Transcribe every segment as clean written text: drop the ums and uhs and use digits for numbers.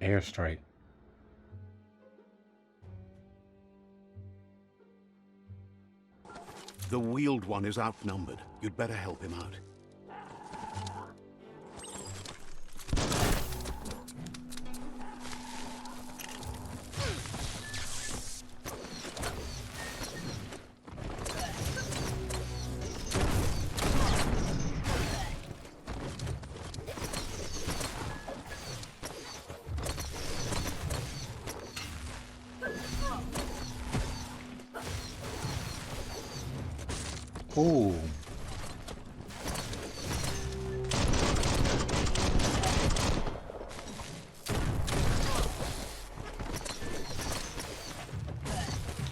Airstrike. The wheeled one is outnumbered. You'd better help him out. Ooh.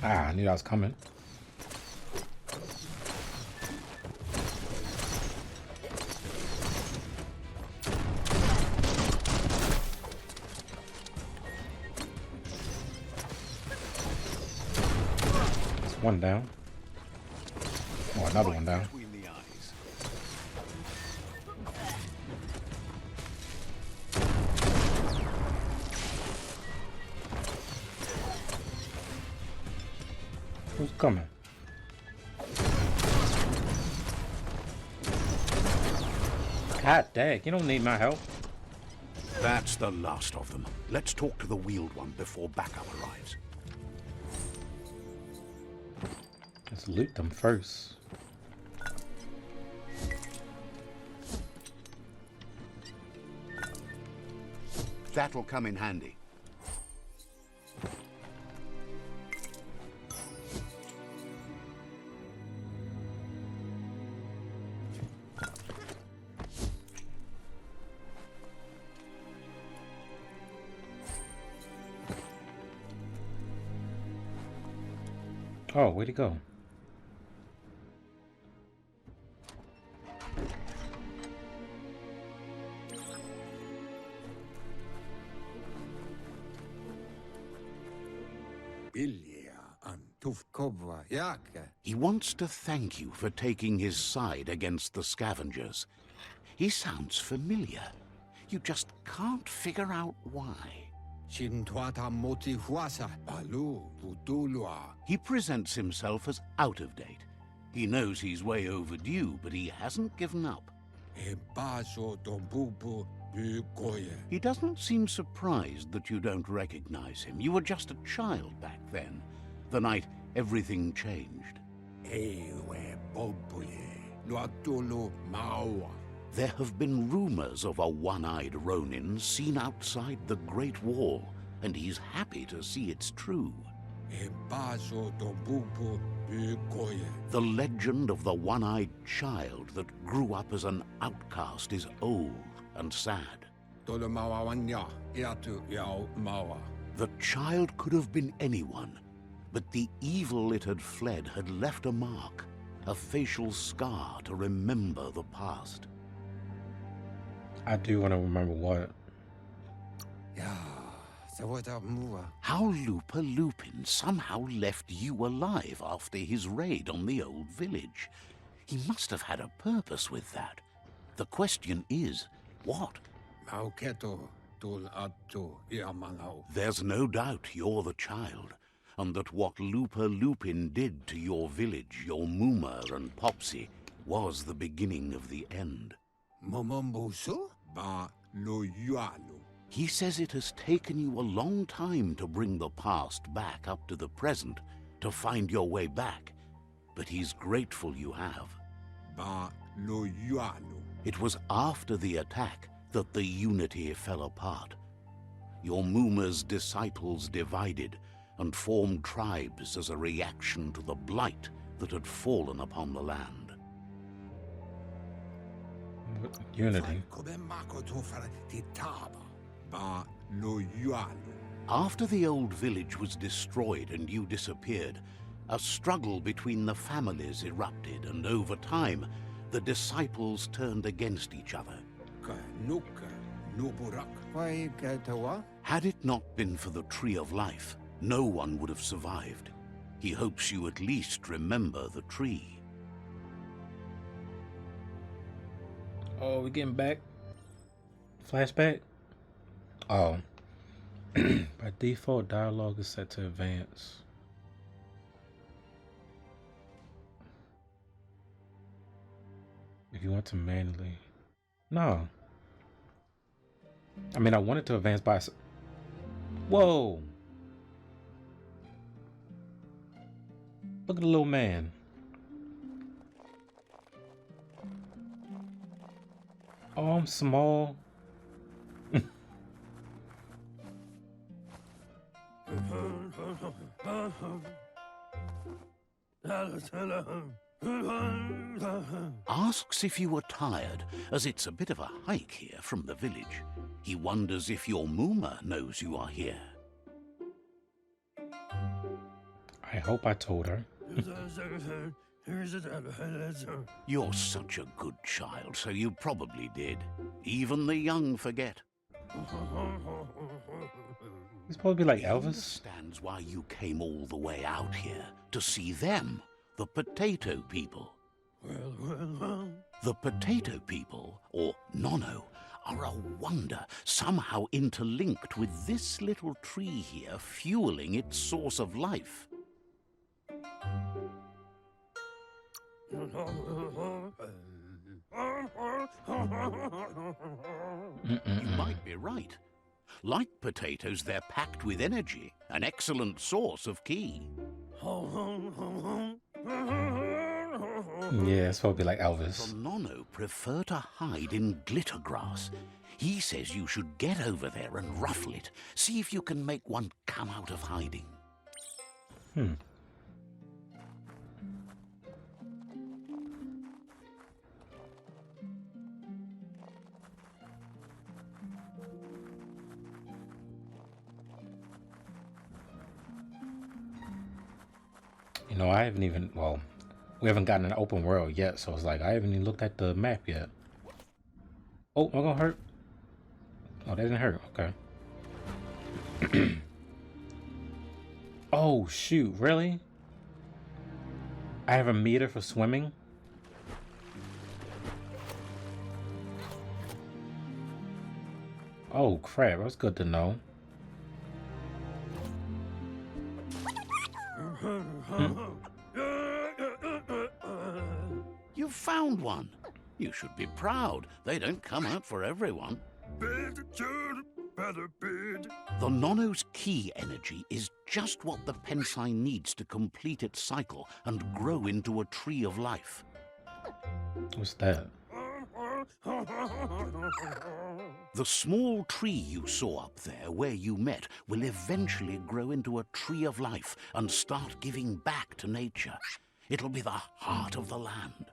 Ah, I knew that was coming. It's one down. Oh, another one down. Who's coming? God dang, you don't need my help. That's the last of them. Let's talk to the wheeled one before backup arrives. Let's loot them first. That'll come in handy. Oh, where'd he go? He wants to thank you for taking his side against the scavengers. He sounds familiar. You just can't figure out why. He presents himself as out of date. He knows he's way overdue, but he hasn't given up. He doesn't seem surprised that you don't recognize him. You were just a child back then, the night everything changed. There have been rumors of a one-eyed Ronin seen outside the Great Wall, and he's happy to see it's true. The legend of the one-eyed child that grew up as an outcast is old and sad. The child could have been anyone, but the evil it had fled had left a mark, a facial scar to remember the past. I do want to remember what. How Lupa Lupin somehow left you alive after his raid on the old village. He must have had a purpose with that. The question is, what? There's no doubt you're the child, and that what Lupa Lupin did to your village, your Muma and Popsy, was the beginning of the end. He says it has taken you a long time to bring the past back up to the present, to find your way back, but he's grateful you have. It was after the attack that the unity fell apart. Your Muma's disciples divided and formed tribes as a reaction to the blight that had fallen upon the land. Unity. After the old village was destroyed and you disappeared, a struggle between the families erupted, and over time, the disciples turned against each other. Had it not been for the Tree of Life, no one would have survived. He hopes you at least remember the tree. Oh, we getting back? Flashback? Oh. By default, dialogue is set to advance. If you want to manually. No. I mean, I wanted to advance by... Whoa! Look at the little man. Oh, I'm small. Asks if you were tired, as it's a bit of a hike here from the village. He wonders if your Mooma knows you are here. I hope I told her. You're such a good child, so you probably did. Even the young forget. He's probably like He Elvis. understands why you came all the way out here, to see them, the potato people. The potato people, or Nono, are a wonder, somehow interlinked with this little tree here fueling its source of life. You might be right. Like potatoes, they're packed with energy, an excellent source of ki. Yeah, it's probably like Elvis. The Nono prefer to hide in glitter grass. He says you should get over there and ruffle it. See if you can make one come out of hiding. You know, I haven't even, well, we haven't gotten an open world yet, so it's like, I haven't even looked at the map yet. Oh, am I gonna hurt? Oh, that didn't hurt, okay. Oh, shoot, really? I have a meter for swimming? Oh, crap, that's good to know. You've found one. You should be proud. They don't come out for everyone. The Nono's ki energy is just what the Pensai needs to complete its cycle and grow into a tree of life. What's that? The small tree you saw up there where you met will eventually grow into a tree of life and start giving back to nature. It'll be the heart of the land.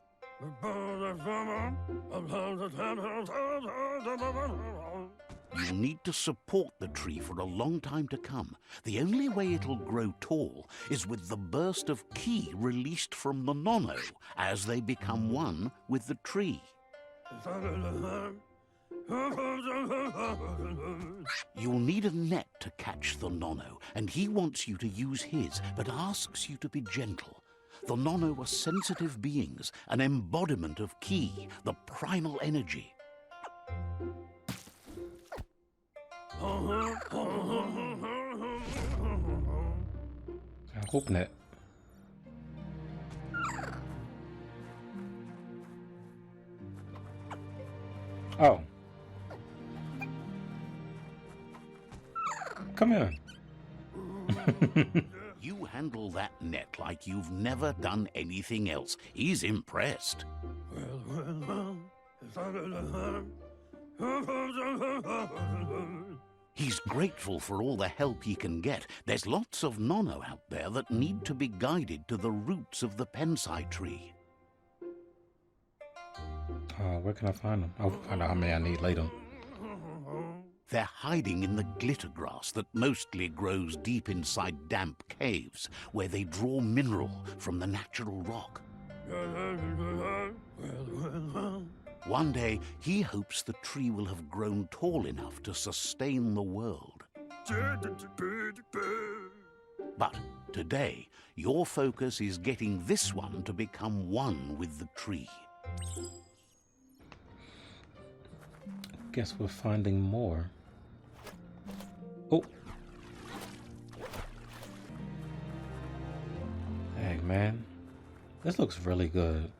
You'll need to support the tree for a long time to come. The only way it'll grow tall is with the burst of ki released from the Nono as they become one with the tree. You'll need a net to catch the Nono, and he wants you to use his, but asks you to be gentle. The Nono are sensitive beings, an embodiment of ki, the primal energy. I'm hoping that. Oh. Come here. You handle that net like you've never done anything else. He's impressed. He's grateful for all the help he can get. There's lots of Nono out there that need to be guided to the roots of the Pensai tree. Where can I find them? I'll find out how many I need later. They're hiding in the glitter grass that mostly grows deep inside damp caves, where they draw mineral from the natural rock. One day, he hopes the tree will have grown tall enough to sustain the world. But today, your focus is getting this one to become one with the tree. Guess we're finding more. Oh, man. This looks really good.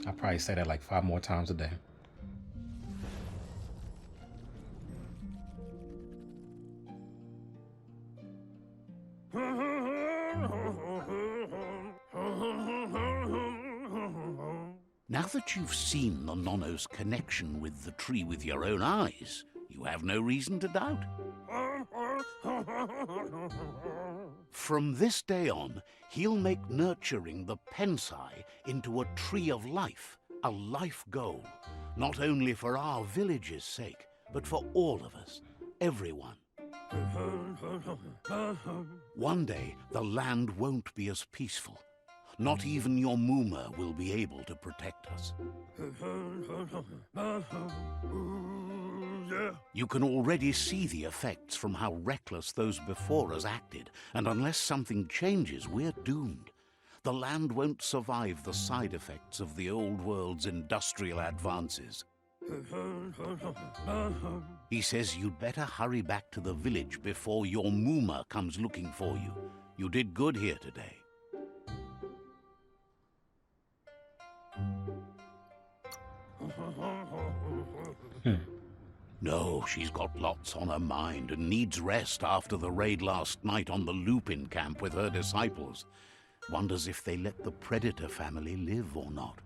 I'll probably say that like 5 more times a day. Now that you've seen the Nonno's connection with the tree with your own eyes, you have no reason to doubt. From this day on, he'll make nurturing the Pensai into a tree of life, a life goal, not only for our village's sake, but for all of us, everyone. One day, the land won't be as peaceful. Not even your Moomer will be able to protect us. You can already see the effects from how reckless those before us acted, and unless something changes, we're doomed. The land won't survive the side effects of the old world's industrial advances. He says you'd better hurry back to the village before your Moomer comes looking for you. You did good here today. No, she's got lots on her mind and needs rest after the raid last night on the Lupin camp with her disciples. Wonders if they let the Predator family live or not.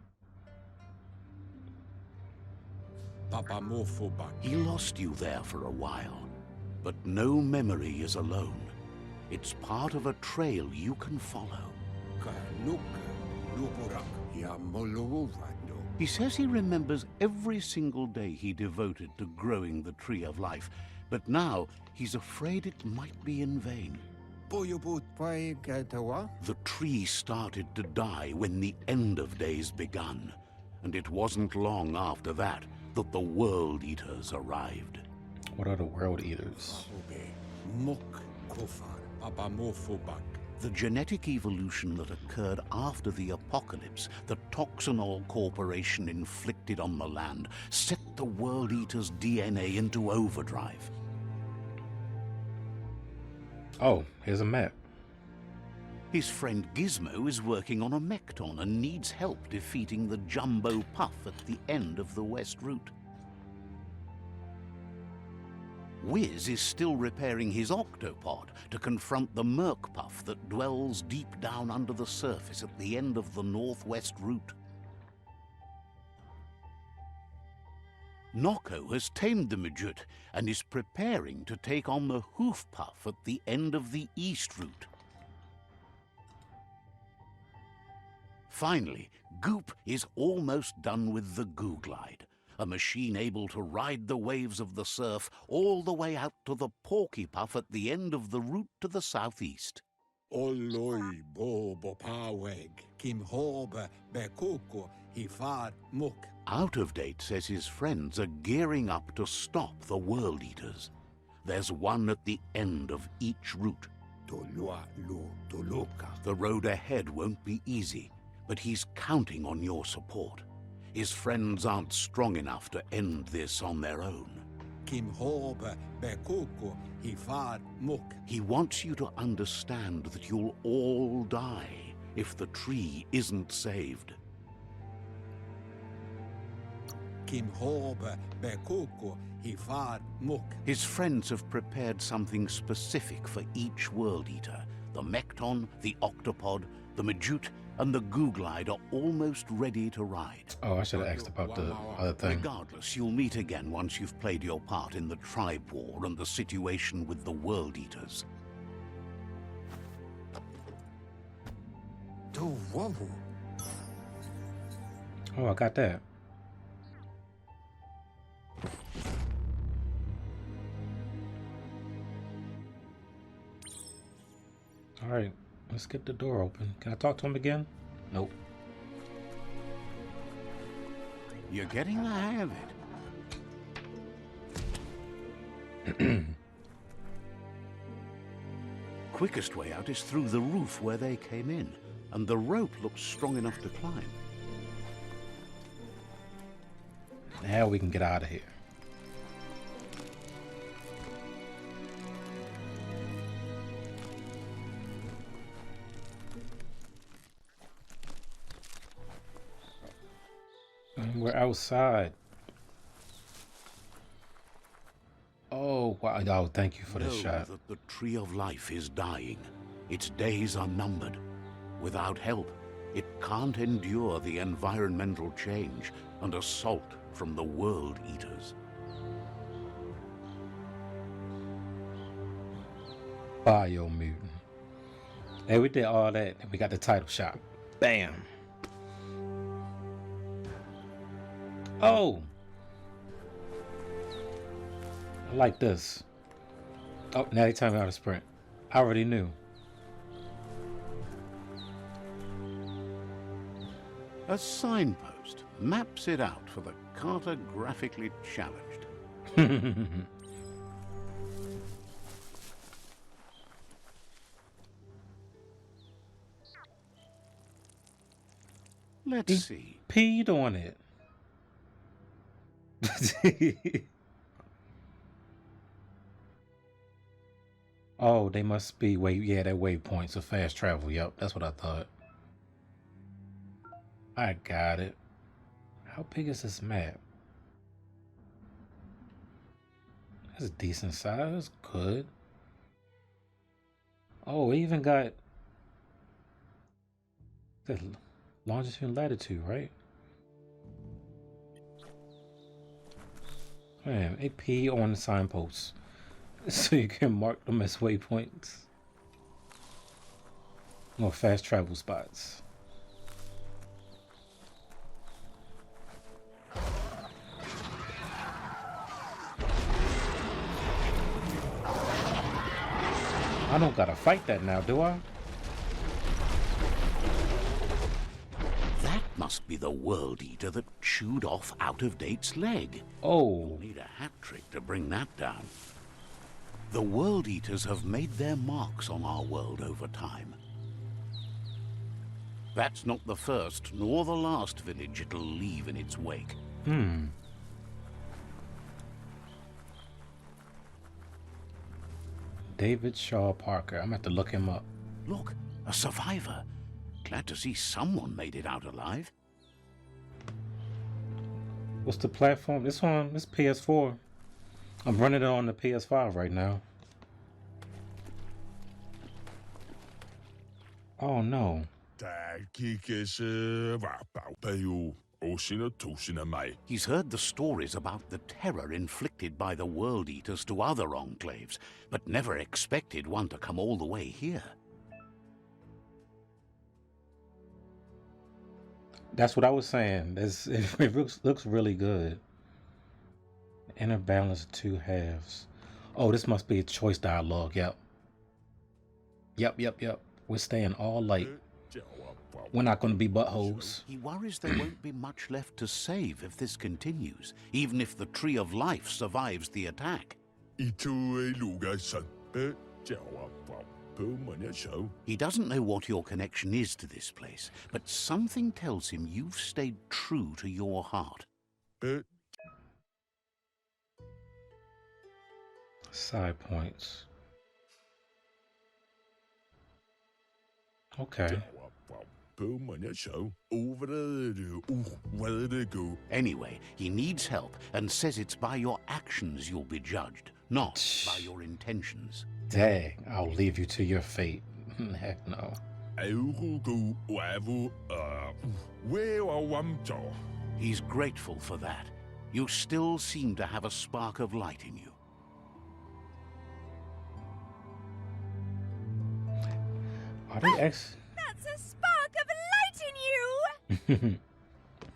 He lost you there for a while, but no memory is alone. It's part of a trail you can follow. He says he remembers every single day he devoted to growing the Tree of Life, but now he's afraid it might be in vain. The tree started to die when the end of days begun, and it wasn't long after that that the World Eaters arrived. What are the World Eaters? The genetic evolution that occurred after the apocalypse that Toxinol Corporation inflicted on the land set the World Eater's DNA into overdrive. Oh, here's a map. His friend Gizmo is working on a Mekton and needs help defeating the Jumbo Puff at the end of the West Route. Wiz is still repairing his octopod to confront the Merc Puff that dwells deep down under the surface at the end of the Northwest Route. Nocco has tamed the Majut and is preparing to take on the Hoof Puff at the end of the East Route. Finally, Goop is almost done with the Googlide, a machine able to ride the waves of the surf all the way out to the Porky Puff at the end of the route to the southeast. Oloi bobo paweg, kim horbe bekoko, hifad muk. Out of Date says his friends are gearing up to stop the World Eaters. There's one at the end of each route. The road ahead won't be easy, but he's counting on your support. His friends aren't strong enough to end this on their own. Kim horbe bekoko, hifad muk. He wants you to understand that you'll all die if the tree isn't saved. Kim horbe bekoko, hifad muk. His friends have prepared something specific for each World Eater. The Mekton, the Octopod, the Majut, and the Googlide are almost ready to ride. Oh, I should have asked about the other thing. Regardless, you'll meet again once you've played your part in the tribe war and the situation with the World Eaters. Oh, I got that. All right, let's get the door open. Can I talk to him again? Nope. You're getting the hang of it. Quickest way out is through the roof where they came in, and the rope looks strong enough to climb. Now we can get out of here. outside. Oh, wow. Oh, thank you for the Know shot. that the Tree of Life is dying. Its days are numbered. Without help, it can't endure the environmental change and assault from the World Eaters. Biomutant. Hey, we did all that, and we got the title shot. Bam. Oh! I like this. Oh, now they tell me how to sprint. I already knew. A signpost maps it out for the cartographically challenged. Let's see. Peed on it. Oh, they must be yeah, they're waypoints of fast travel. Yep, that's what I thought. I got it. How big is this map? That's a decent size. Good. Oh, we even got the longitude and latitude, right? Man, they pee on the signposts so you can mark them as waypoints or fast travel spots. I don't gotta fight that now, do I? That must be the World Eater that chewed off Out-of-Date's leg. Oh, You'll need a hat trick to bring that down. The World Eaters have made their marks on our world over time. That's not the first nor the last village it'll leave in its wake. David Shaw Parker. I'm gonna have to look him up. Look, a survivor. Glad to see someone made it out alive. What's the platform? This one, this PS4. I'm running it on the PS5 right now. Oh no. He's heard the stories about the terror inflicted by the World Eaters to other enclaves, but never expected one to come all the way here. That's what I was saying. It looks really good. Inner balance of two halves. Oh, this must be a choice dialogue. Yep. Yep. We're staying all light. We're not going to be buttholes. He worries there won't be much left to save if this continues, even if the Tree of Life survives the attack. He doesn't know what your connection is to this place, but something tells him you've stayed true to your heart. Side points. Okay. Anyway, he needs help and says it's by your actions you'll be judged, not by your intentions. Dang, I'll leave you to your fate. Heck no. He's grateful for that. You still seem to have a spark of light in you. Are they ex? That's a spark of light in you!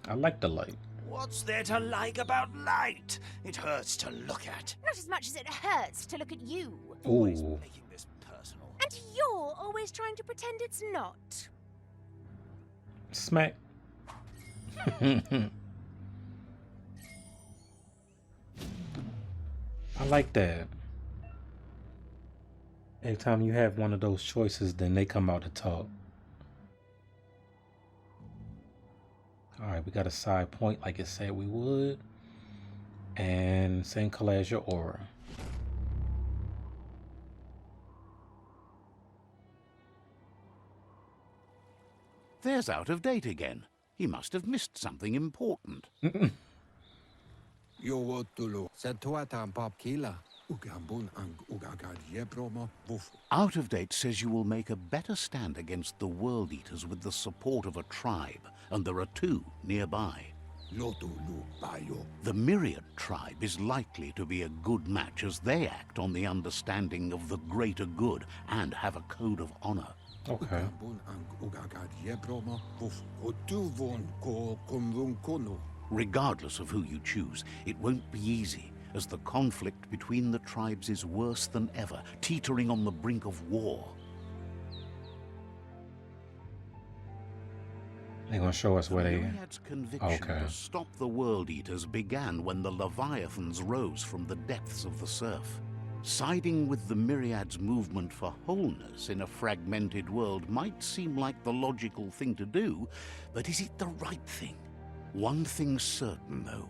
I like the light. What's there to like about light? It hurts to look at. Not as much as it hurts to look at you. Always Ooh. making this personal. And you're always trying to pretend it's not. Smack. I like that. Every time you have one of those choices, then they come out to talk. Alright, we got a side point like it said we would. And same color as your aura. There's Out of Date again. He must have missed something important. Yowotulu. Setuatan Popkila. Ugambun ang Ugagad Yebroma Bufu. Out of Date says you will make a better stand against the World Eaters with the support of a tribe, and there are two nearby. Lotulu Bayo. The Myriad tribe is likely to be a good match as they act on the understanding of the greater good and have a code of honor. Okay. Ugambun ang Ugagad Yebroma Bufu. Otuvon ko kumrun kono. Regardless of who you choose, it won't be easy, as the conflict between the tribes is worse than ever, teetering on the brink of war. They're gonna show us where they. Myriad's conviction Okay. to stop the World Eaters began when the Leviathans rose from the depths of the surf. Siding with the Myriad's movement for wholeness in a fragmented world might seem like the logical thing to do, but is it the right thing? One thing's certain, though.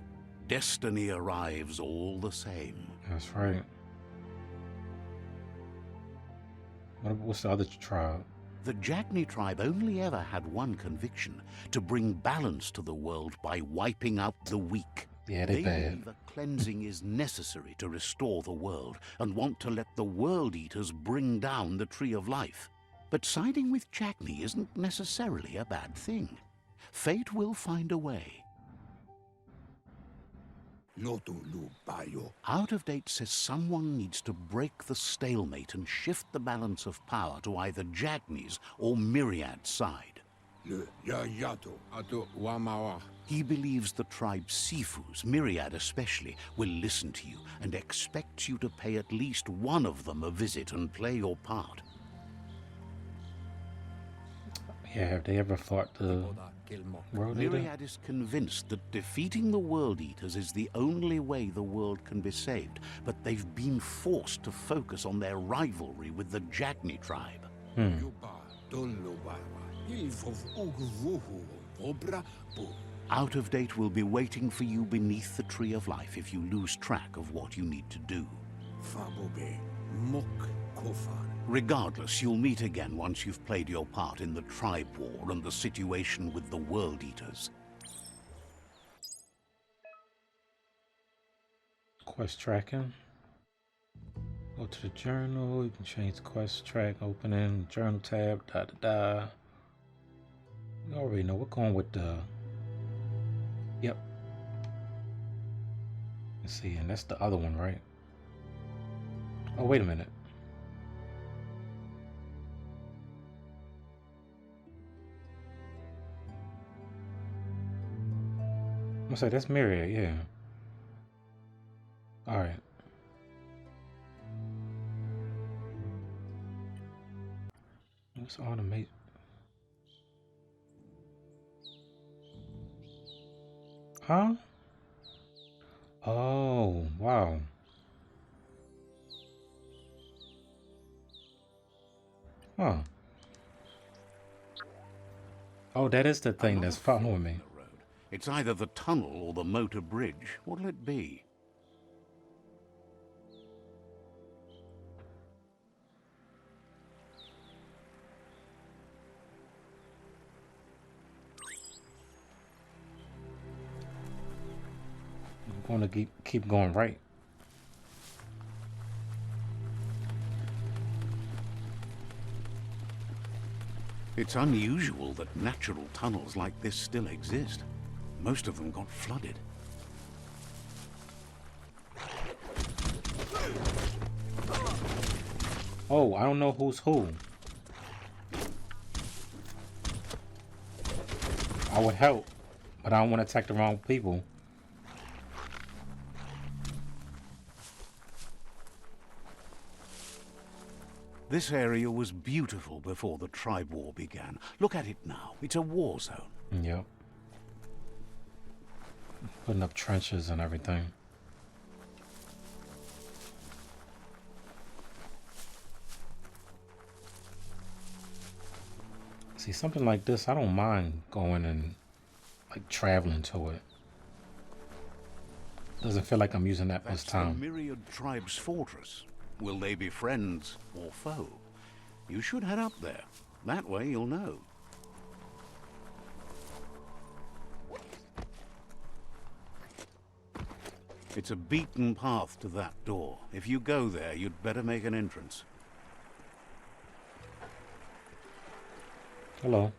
Destiny arrives all the same. That's right. What's the other tribe? The Jagni tribe only ever had one conviction: to bring balance to the world by wiping out the weak. Yeah, they bad. believe that cleansing is necessary to restore the world and want to let the World Eaters bring down the Tree of Life. But siding with Jagni isn't necessarily a bad thing. Fate will find a way. Lotulu Bayo. Out of Date says someone needs to break the stalemate and shift the balance of power to either Jagni's or Myriad's side. Le Yayato. Ato Wamawa. He believes the tribe Sifus, Myriad especially, will listen to you and expects you to pay at least one of them a visit and play your part. Yeah, have they ever fought the Oda Kilmo. World Eater? Myriad is convinced that defeating the World Eaters is the only way the world can be saved, but they've been forced to focus on their rivalry with the Jagni tribe. Yuba Dolo Bawa. Ilfov Uguvuhu. Obra Bu. Out of Date will be waiting for you beneath the Tree of Life if you lose track of what you need to do. Fabobe. Mok Kofar. Regardless, you'll meet again once you've played your part in the tribe war and the situation with the World Eaters. Quest tracking. Go to the journal. You can change the quest track opening, journal tab, da da da. We already know we're going with the. Yep. Let's see, and that's the other one, right? Oh, wait a minute. I'm gonna say that's Myriad, yeah. All right. Let's automate. Huh? Oh, wow. Huh. Oh, that is the thing that's following me. It's either the tunnel or the motor bridge. What'll it be? I'm gonna keep going right. It's unusual that natural tunnels like this still exist. Most of them got flooded. Oh, I don't know who's who. I would help, but I don't want to attack the wrong people. This area was beautiful before the tribe war began. Look at it now. It's a war zone. Yep. Putting up trenches and everything. See, something like this, I don't mind going and like traveling to it. Doesn't feel like I'm using that much That's the time. Myriad tribe's fortress. Will they be friends or foe? You should head up there. That way you'll know. It's a beaten path to that door. If you go there, you'd better make an entrance. Hello.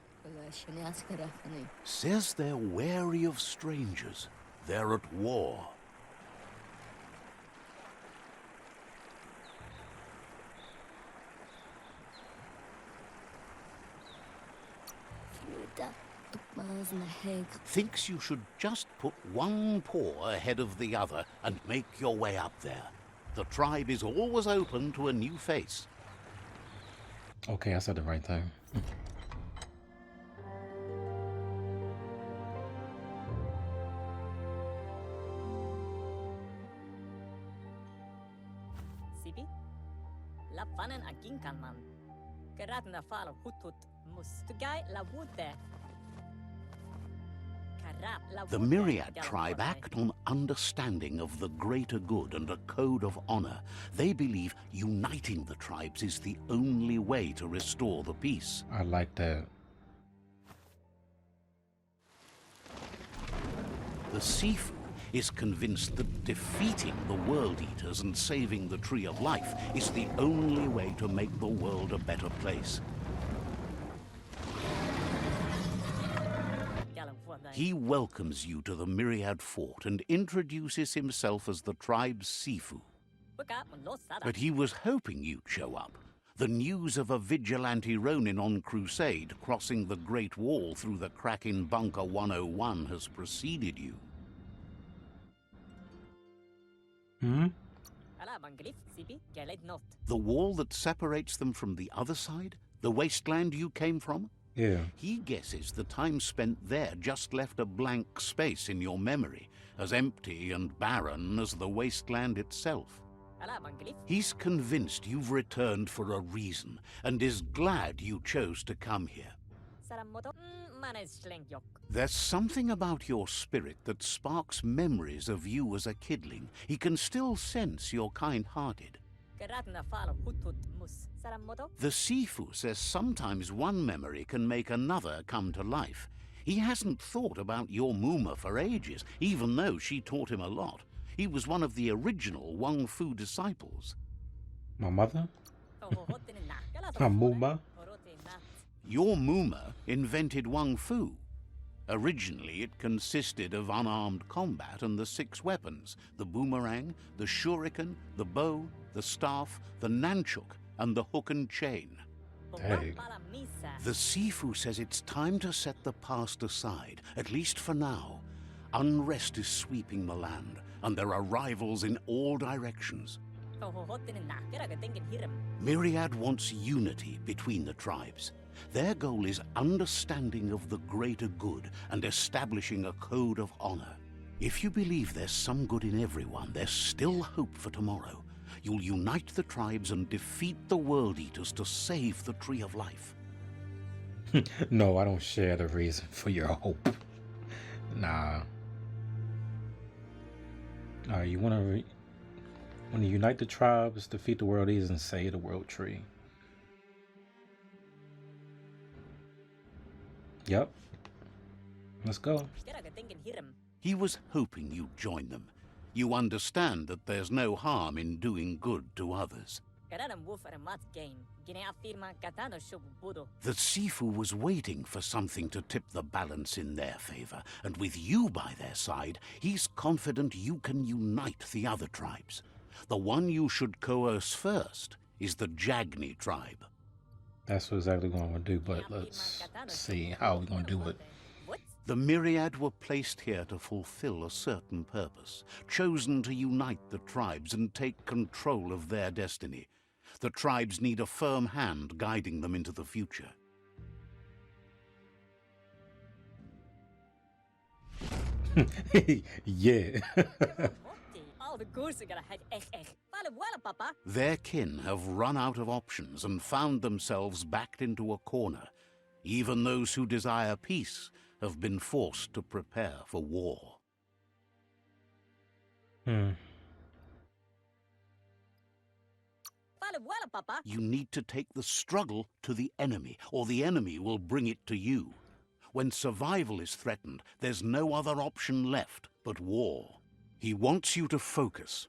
Says they're wary of strangers. They're at war. Thinks you should just put one paw ahead of the other and make your way up there. The tribe is always open to a new face. Okay, I said the right thing. Sibi? Lappanen aginkanman. Geratna fala hutut mus. Tugai la wute. The Myriad tribe act on understanding of the greater good and a code of honor. They believe uniting the tribes is the only way to restore the peace. I like that. The Sifu is convinced that defeating the World Eaters and saving the Tree of Life is the only way to make the world a better place. He welcomes you to the Myriad Fort and introduces himself as the tribe's Sifu. But he was hoping you'd show up. The news of a vigilante Ronin on crusade crossing the Great Wall through the crack in Bunker 101 has preceded you. Hmm? The wall that separates them from the other side? The wasteland you came from? Yeah. He guesses the time spent there just left a blank space in your memory, as empty and barren as the wasteland itself. He's convinced you've returned for a reason, and is glad you chose to come here. There's something about your spirit that sparks memories of you as a kidling. He can still sense you're kind-hearted. The Sifu says sometimes one memory can make another come to life. He hasn't thought about your Muma for ages, even though she taught him a lot. He was one of the original Wang Fu disciples. My mother? My Muma? Your Muma invented Wang Fu. Originally, it consisted of unarmed combat and the 6 weapons: the boomerang, the shuriken, the bow, the staff, the nunchuk, and the hook and chain. Dang. The Sifu says it's time to set the past aside, at least for now. Unrest is sweeping the land, and there are rivals in all directions. Myriad wants unity between the tribes. Their goal is understanding of the greater good and establishing a code of honor. If you believe there's some good in everyone, there's still hope for tomorrow. You'll unite the tribes and defeat the World Eaters to save the Tree of Life. No, I don't share the reason for your hope. Nah. You want to unite the tribes, defeat the World Eaters, and save the World Tree. Yep. Let's go. He was hoping you'd join them. You understand that there's no harm in doing good to others. The Sifu was waiting for something to tip the balance in their favor, and with you by their side, he's confident you can unite the other tribes. The one you should coerce first is the Jagni tribe. That's exactly what I'm going to do, but let's see how we're going to do it. The Myriad were placed here to fulfill a certain purpose, chosen to unite the tribes and take control of their destiny. The tribes need a firm hand guiding them into the future. Yeah. Their kin have run out of options and found themselves backed into a corner. Even those who desire peace have been forced to prepare for war. You need to take the struggle to the enemy, or the enemy will bring it to you. When survival is threatened, there's no other option left but war. He wants you to focus.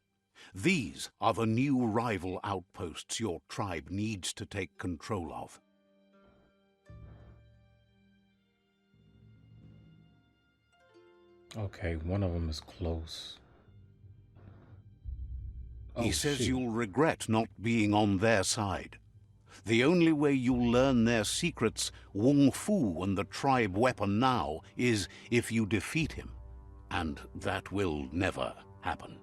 These are the new rival outposts your tribe needs to take control of. Okay, one of them is close. He Oh, says shoot. you'll regret not being on their side. The only way you'll learn their secrets, Wung Fu and the tribe weapon now, is if you defeat him. And that will never happen.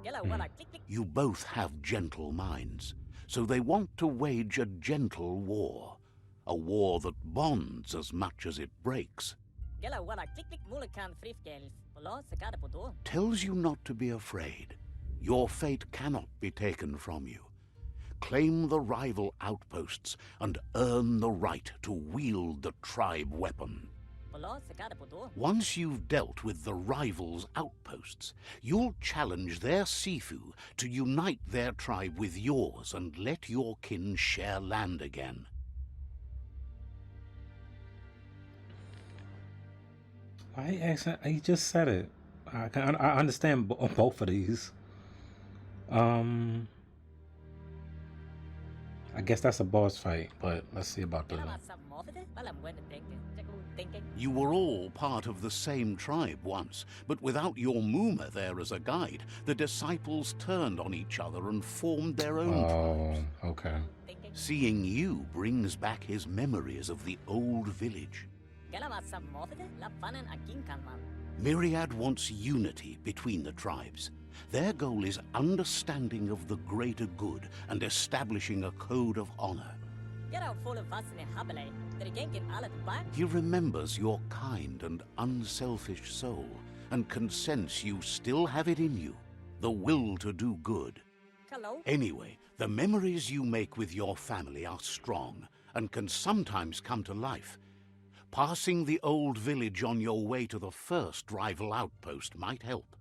Gela wala click click. You both have gentle minds, so they want to wage a gentle war. A war that bonds as much as it breaks. Gela wala click click mulakan frifgelf. Polo sakada podo. Tells you not to be afraid. Your fate cannot be taken from you. Claim the rival outposts and earn the right to wield the tribe weapon. Polo sakada podo. Once you've dealt with the rivals' outposts, you'll challenge their Sifu to unite their tribe with yours and let your kin share land again. Why he asking? He just said it. I understand both of these. I guess that's a boss fight, but let's see about the. Gela wa sab mofde. Balam when thinking. Thinking. You were all part of the same tribe once, but without your Muma there as a guide, the disciples turned on each other and formed their own tribes. Oh, okay. Thinking. Seeing you brings back his memories of the old village. Gela wa sab mofde. La fanen akin kan man. Myriad wants unity between the tribes. Their goal is understanding of the greater good and establishing a code of honor. Gela full of vasne habele. Trigenkin alat back. He remembers your kind and unselfish soul and can sense you still have it in you, the will to do good. Hello. Anyway, the memories you make with your family are strong and can sometimes come to life. Passing the old village on your way to the first rival outpost might help.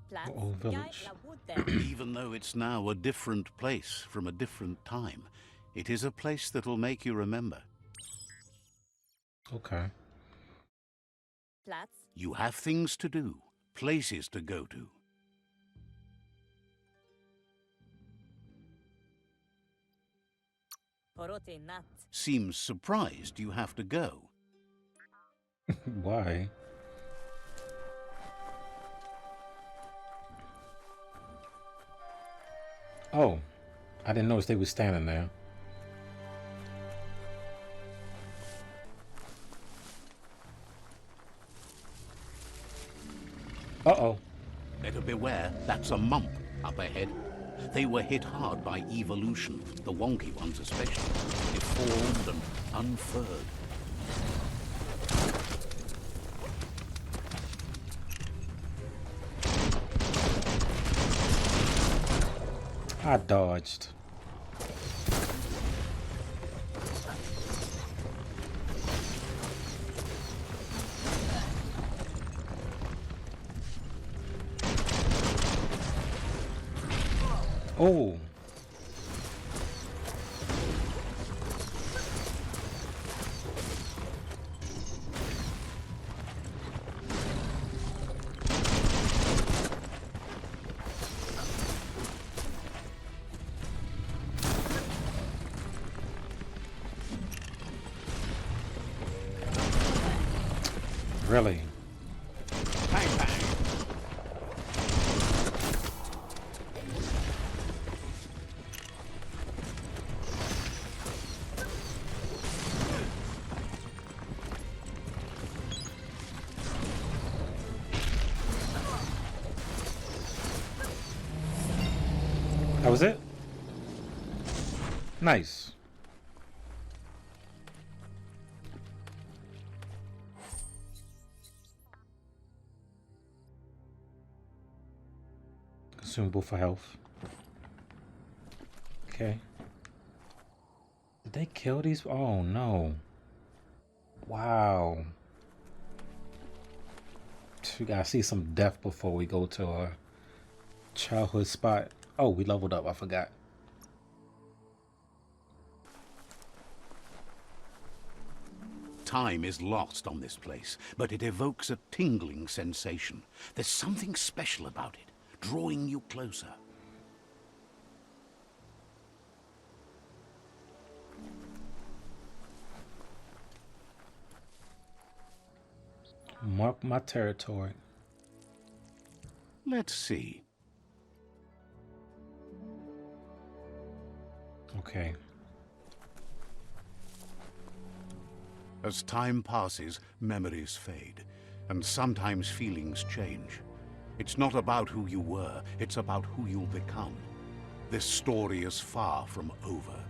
Plants. old Guy village. la wood there. Even though it's now a different place from a different time, it is a place that'll make you remember. Okay. Plants. You have things to do, places to go to. Porote nat. Seems surprised you have to go. Why? Oh, I didn't notice they were standing there. Uh-oh. Better beware, that's a mump up ahead. They were hit hard by evolution, the wonky ones especially, deformed and unfurred. I dodged. Oh. Really? Bang, bang. That was it? Nice. Consumable for health. Okay. Did they kill these? Oh no. Wow. We gotta see some death before we go to our childhood spot. Oh, we leveled up. I forgot. Time is lost on this place, but it evokes a tingling sensation. There's something special about it, drawing you closer. Mark my territory. Let's see. Okay. As time passes, memories fade, and sometimes feelings change. It's not about who you were, it's about who you'll become. This story is far from over.